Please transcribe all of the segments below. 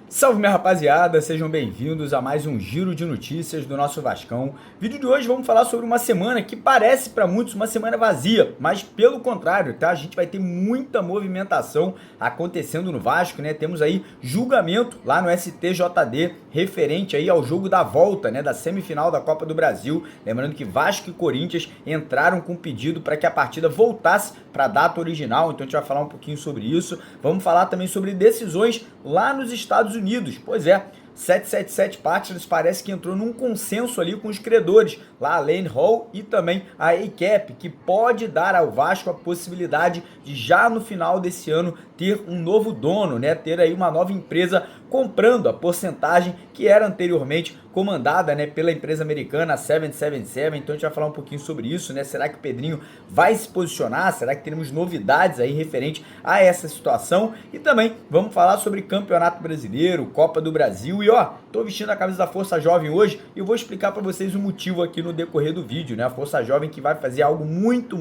Salve minha rapaziada, sejam bem-vindos a mais um giro de notícias do nosso Vascão. Vídeo de hoje vamos falar sobre uma semana que parece para muitos uma semana vazia, mas pelo contrário, tá? A gente vai ter muita movimentação acontecendo no Vasco, né? Temos aí julgamento lá no STJD referente aí ao jogo da volta, né, da semifinal da Copa do Brasil. Lembrando que Vasco e Corinthians entraram com pedido para que a partida voltasse para a data original, então a gente vai falar um pouquinho sobre isso. Vamos falar também sobre decisões lá nos Estados Unidos. Pois é, 777 Partners parece que entrou num consenso ali com os credores, lá a Lane Hall e também a ACAP, que pode dar ao Vasco a possibilidade de já no final desse ano ter um novo dono, né? Ter aí uma nova empresa comprando a porcentagem que era anteriormente comandada, né, pela empresa americana 777. Então a gente vai falar um pouquinho sobre isso, né? Será que o Pedrinho vai se posicionar? Será que teremos novidades aí referente a essa situação? E também vamos falar sobre Campeonato Brasileiro, Copa do Brasil. E ó, tô vestindo a camisa da Força Jovem hoje e eu vou explicar para vocês o motivo aqui no decorrer do vídeo, né? A Força Jovem que vai fazer algo muito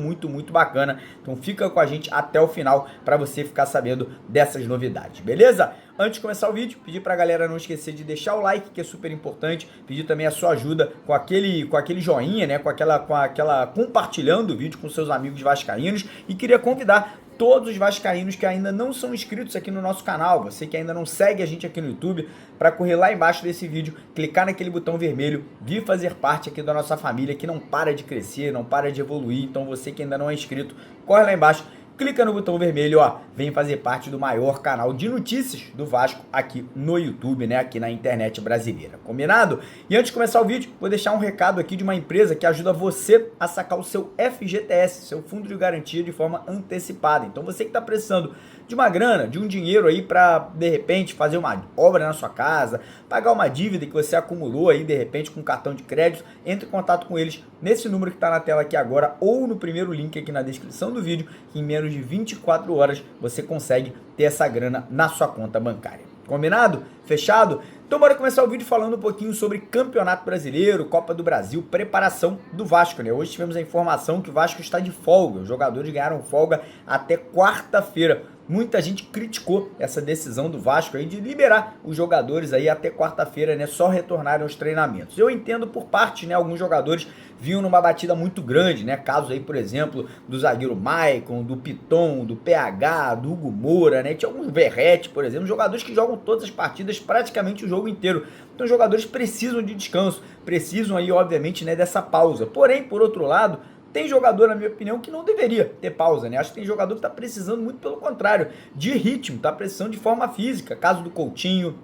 bacana. Então fica com a gente até o final para você ficar sabendo dessas novidades, beleza? Antes de começar o vídeo, pedir pra galera não esquecer de deixar o like, que é super importante, pedir também a sua ajuda com aquele joinha, né, com aquela compartilhando o vídeo com seus amigos vascaínos, e queria convidar todos os vascaínos que ainda não são inscritos aqui no nosso canal, você que ainda não segue a gente aqui no YouTube, para correr lá embaixo desse vídeo, clicar naquele botão vermelho, vir fazer parte aqui da nossa família que não para de crescer, não para de evoluir. Então você que ainda não é inscrito, corre lá embaixo, clica no botão vermelho, ó, vem fazer parte do maior canal de notícias do Vasco aqui no YouTube, né, aqui na internet brasileira, combinado? E antes de começar o vídeo, vou deixar um recado aqui de uma empresa que ajuda você a sacar o seu FGTS, seu fundo de garantia, de forma antecipada. Então você que está precisando de uma grana, de um dinheiro aí para, de repente, fazer uma obra na sua casa, pagar uma dívida que você acumulou aí, de repente, com cartão de crédito, entre em contato com eles nesse número que está na tela aqui agora ou no primeiro link aqui na descrição do vídeo, que em menos de 24 horas você consegue ter essa grana na sua conta bancária. Combinado? Fechado? Então bora começar o vídeo falando um pouquinho sobre Campeonato Brasileiro, Copa do Brasil, preparação do Vasco, né? Hoje tivemos a informação que o Vasco está de folga, os jogadores ganharam folga até quarta-feira. Muita gente criticou essa decisão do Vasco aí de liberar os jogadores aí até quarta-feira, né, só retornarem aos treinamentos. Eu entendo por parte, né, alguns jogadores vinham numa batida muito grande, né, caso aí, por exemplo, do zagueiro Maicon, do Piton, do PH, do Hugo Moura, né, tinha alguns Verrete, por exemplo, jogadores que jogam todas as partidas, praticamente o jogo inteiro. Então os jogadores precisam de descanso, precisam aí, obviamente, né, dessa pausa. Porém, por outro lado, tem jogador, na minha opinião, que não deveria ter pausa, né? Acho que tem jogador que está precisando muito pelo contrário, de ritmo, está precisando de forma física. Caso do Coutinho,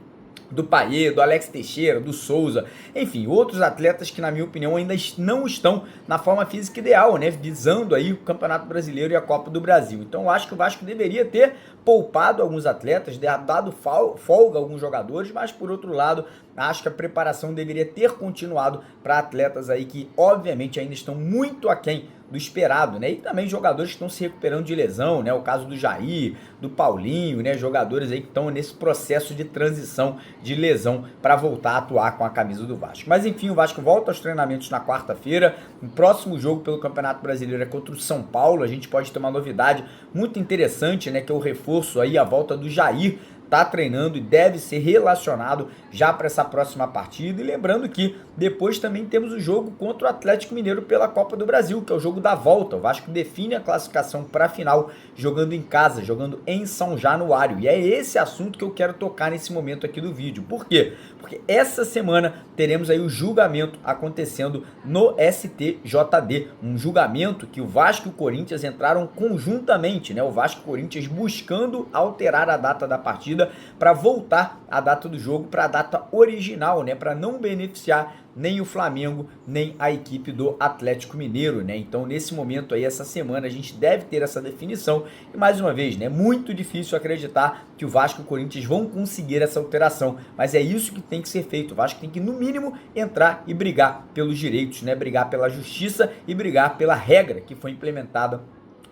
do Payet, do Alex Teixeira, do Souza, enfim, outros atletas que, na minha opinião, ainda não estão na forma física ideal, né? Visando aí o Campeonato Brasileiro e a Copa do Brasil. Então, eu acho que o Vasco deveria ter poupado alguns atletas, dado folga a alguns jogadores, mas, por outro lado, acho que a preparação deveria ter continuado para atletas aí que, obviamente, ainda estão muito aquém do esperado, né? E também jogadores que estão se recuperando de lesão, né? O caso do Jair, do Paulinho, né? Jogadores aí que estão nesse processo de transição de lesão para voltar a atuar com a camisa do Vasco. Mas enfim, o Vasco volta aos treinamentos na quarta-feira. O próximo jogo pelo Campeonato Brasileiro é contra o São Paulo. A gente pode ter uma novidade muito interessante, né? Que é o reforço aí, a volta do Jair. Está treinando e deve ser relacionado já para essa próxima partida. E lembrando que depois também temos o jogo contra o Atlético Mineiro pela Copa do Brasil, que é o jogo da volta. O Vasco define a classificação para a final jogando em casa, jogando em São Januário. E é esse assunto que eu quero tocar nesse momento aqui do vídeo. Por quê? Porque essa semana teremos aí o julgamento acontecendo no STJD. Um julgamento que o Vasco e o Corinthians entraram conjuntamente, né? O Vasco e o Corinthians buscando alterar a data da partida para voltar a data do jogo para a data original, né, para não beneficiar nem o Flamengo, nem a equipe do Atlético Mineiro, né? Então, nesse momento aí, essa semana, a gente deve ter essa definição. E mais uma vez, né, muito difícil acreditar que o Vasco e o Corinthians vão conseguir essa alteração, mas é isso que tem que ser feito. O Vasco tem que, no mínimo, entrar e brigar pelos direitos, né? Brigar pela justiça e brigar pela regra que foi implementada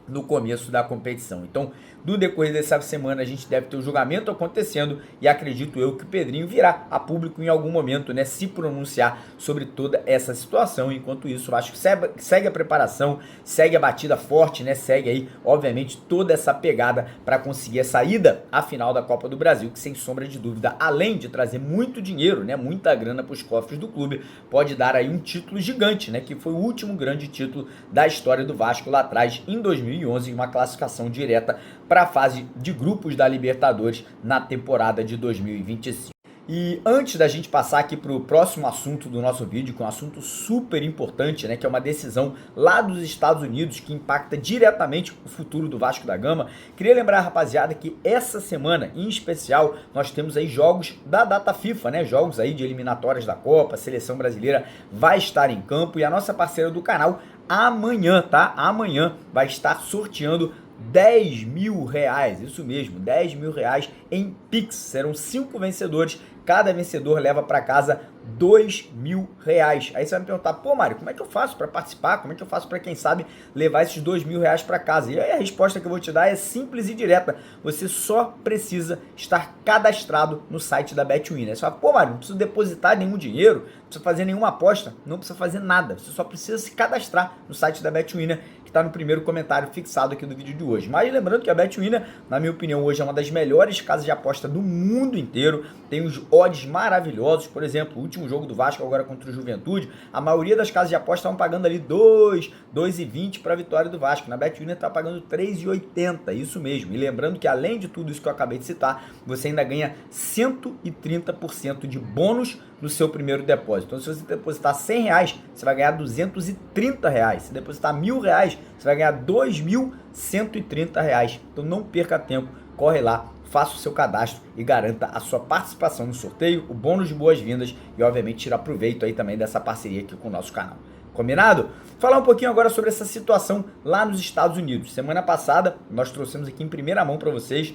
no começo da competição. Então, no decorrer dessa semana, a gente deve ter o julgamento acontecendo e acredito eu que o Pedrinho virá a público em algum momento, né, se pronunciar sobre toda essa situação. Enquanto isso, o Vasco segue a preparação, segue a batida forte, né, segue aí, obviamente, toda essa pegada para conseguir a saída à final da Copa do Brasil, que sem sombra de dúvida, além de trazer muito dinheiro, né, muita grana para os cofres do clube, pode dar aí um título gigante, né, que foi o último grande título da história do Vasco lá atrás, em 2011, uma classificação direta para a fase de grupos da Libertadores na temporada de 2025. E antes da gente passar aqui para o próximo assunto do nosso vídeo, que é um assunto super importante, né, que é uma decisão lá dos Estados Unidos que impacta diretamente o futuro do Vasco da Gama, queria lembrar, rapaziada, que essa semana, em especial, nós temos aí jogos da data FIFA, né, jogos aí de eliminatórias da Copa, a seleção brasileira vai estar em campo e a nossa parceira do canal, amanhã, tá? Amanhã vai estar sorteando 10 mil reais, isso mesmo, 10 mil reais em Pix. Serão 5 vencedores, cada vencedor leva para casa 2 mil reais. Aí você vai me perguntar, pô Mário, como é que eu faço para participar? Como é que eu faço para, quem sabe, levar esses 2 mil reais para casa? E aí a resposta que eu vou te dar é simples e direta. Você só precisa estar cadastrado no site da Betwin. Você fala, pô Mário, não precisa depositar nenhum dinheiro, não precisa fazer nenhuma aposta, não precisa fazer nada. Você só precisa se cadastrar no site da Betwin, que está no primeiro comentário fixado aqui do vídeo de hoje. Mas lembrando que a Betwin, na minha opinião, hoje é uma das melhores casas de aposta do mundo inteiro. Tem os odds maravilhosos. Por exemplo, o último jogo do Vasco agora contra o Juventude, a maioria das casas de aposta estavam pagando ali 2,20 para a vitória do Vasco. Na Betwin está pagando 3,80, isso mesmo. E lembrando que além de tudo isso que eu acabei de citar, você ainda ganha 130% de bônus no seu primeiro depósito. Então, se você depositar 100 reais, você vai ganhar 230 reais. Se depositar 1.000 reais, você vai ganhar 2.130 reais. Então, não perca tempo, corre lá, faça o seu cadastro e garanta a sua participação no sorteio, o bônus de boas-vindas e, obviamente, tirar proveito aí também dessa parceria aqui com o nosso canal. Combinado? Falar um pouquinho agora sobre essa situação lá nos Estados Unidos. Semana passada, nós trouxemos aqui em primeira mão para vocês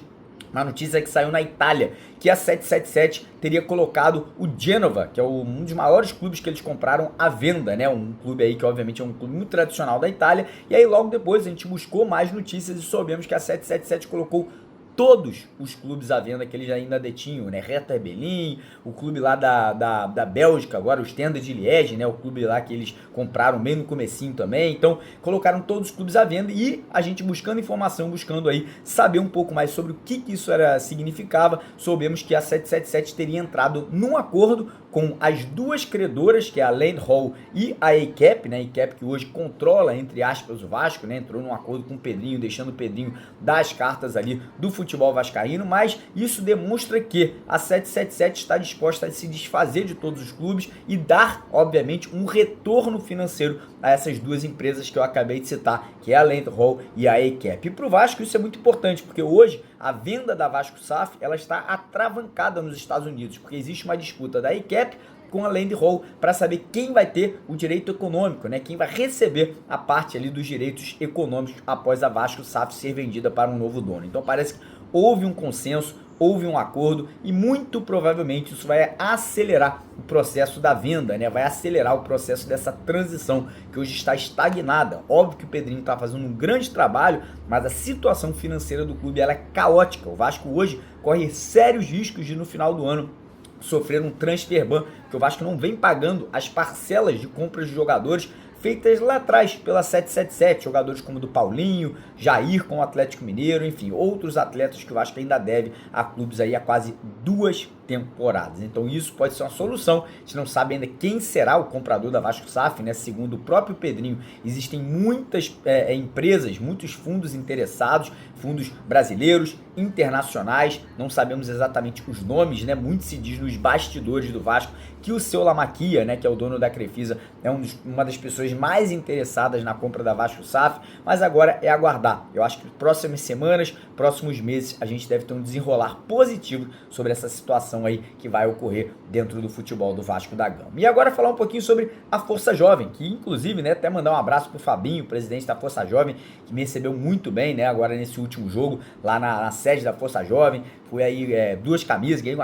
uma notícia que saiu na Itália, que a 777 teria colocado o Genova, que é um dos maiores clubes que eles compraram à venda, né? Um clube aí que obviamente é um clube muito tradicional da Itália. E aí logo depois a gente buscou mais notícias e soubemos que a 777 colocou todos os clubes à venda que eles ainda detinham, né? Hertha Berlim, o clube lá da Bélgica, agora o Stenda de Liège, né? O clube lá que eles compraram bem no comecinho também. Então, colocaram todos os clubes à venda e a gente buscando informação, buscando aí saber um pouco mais sobre o que isso significava, soubemos que a 777 teria entrado num acordo com as duas credoras, que é a Land Hall e a ACAP, né? A ACAP que hoje controla, entre aspas, o Vasco, né? Entrou num acordo com o Pedrinho, deixando o Pedrinho dar as cartas ali do futebol vascaíno, mas isso demonstra que a 777 está disposta a se desfazer de todos os clubes e dar, obviamente, um retorno financeiro a essas duas empresas que eu acabei de citar, que é a Land Hall e a ACAP. E para o Vasco isso é muito importante, porque hoje a venda da Vasco SAF ela está atravancada nos Estados Unidos, porque existe uma disputa da ACAP com a Land Hall para saber quem vai ter o direito econômico, né? Quem vai receber a parte ali dos direitos econômicos após a Vasco SAF ser vendida para um novo dono. Então parece que houve um consenso, houve um acordo e muito provavelmente isso vai acelerar o processo da venda, né? Vai acelerar o processo dessa transição que hoje está estagnada. Óbvio que o Pedrinho está fazendo um grande trabalho, mas a situação financeira do clube ela é caótica. O Vasco hoje corre sérios riscos de no final do ano sofrer um transfer ban, que o Vasco não vem pagando as parcelas de compras de jogadores feitas lá atrás pela 777, jogadores como o do Paulinho, Jair com o Atlético Mineiro, enfim, outros atletas que o Vasco ainda deve a clubes aí há quase 2 temporadas. Então isso pode ser uma solução. A gente não sabe ainda quem será o comprador da Vasco SAF, né? Segundo o próprio Pedrinho, existem muitas empresas, muitos fundos interessados, fundos brasileiros, internacionais, não sabemos exatamente os nomes, né? Muito se diz nos bastidores do Vasco que o seu Lamaquia, né, que é o dono da Crefisa, é uma das pessoas mais interessadas na compra da Vasco SAF, mas agora é aguardar. Eu acho que próximas semanas, próximos meses, a gente deve ter um desenrolar positivo sobre essa situação aí que vai ocorrer dentro do futebol do Vasco da Gama. E agora falar um pouquinho sobre a Força Jovem, que inclusive, né, até mandar um abraço pro Fabinho, presidente da Força Jovem, que me recebeu muito bem, né, agora nesse último último jogo, lá na sede da Força Jovem. Fui aí 2 camisas, ganhei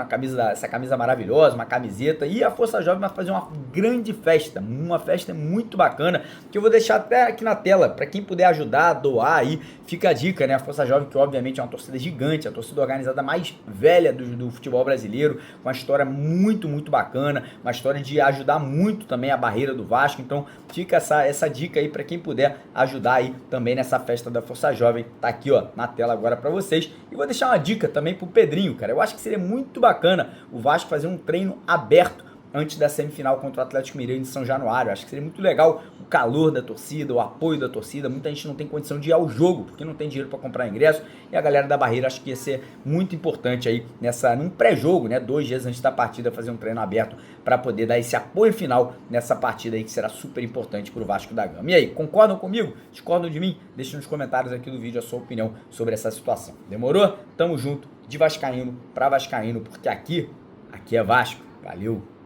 essa camisa maravilhosa, uma camiseta, e a Força Jovem vai fazer uma grande festa, uma festa muito bacana, que eu vou deixar até aqui na tela, para quem puder ajudar, doar aí, fica a dica, né? A Força Jovem, que obviamente é uma torcida gigante, a torcida organizada mais velha do futebol brasileiro, uma história muito bacana, uma história de ajudar muito também a barreira do Vasco. Então fica essa dica aí para quem puder ajudar aí também nessa festa da Força Jovem, tá aqui ó na tela agora para vocês. E vou deixar uma dica também pro Pedrinho, cara. Eu acho que seria muito bacana o Vasco fazer um treino aberto antes da semifinal contra o Atlético Mineiro em São Januário. Acho que seria muito legal o calor da torcida, o apoio da torcida. Muita gente não tem condição de ir ao jogo, porque não tem dinheiro para comprar ingresso, e a galera da Barreira acho que ia ser muito importante aí num pré-jogo, né, 2 dias antes da partida, fazer um treino aberto para poder dar esse apoio final nessa partida aí, que será super importante para o Vasco da Gama. E aí, concordam comigo? Discordam de mim? Deixe nos comentários aqui do vídeo a sua opinião sobre essa situação. Demorou? Tamo junto, de vascaíno para vascaíno, porque aqui é Vasco. Valeu!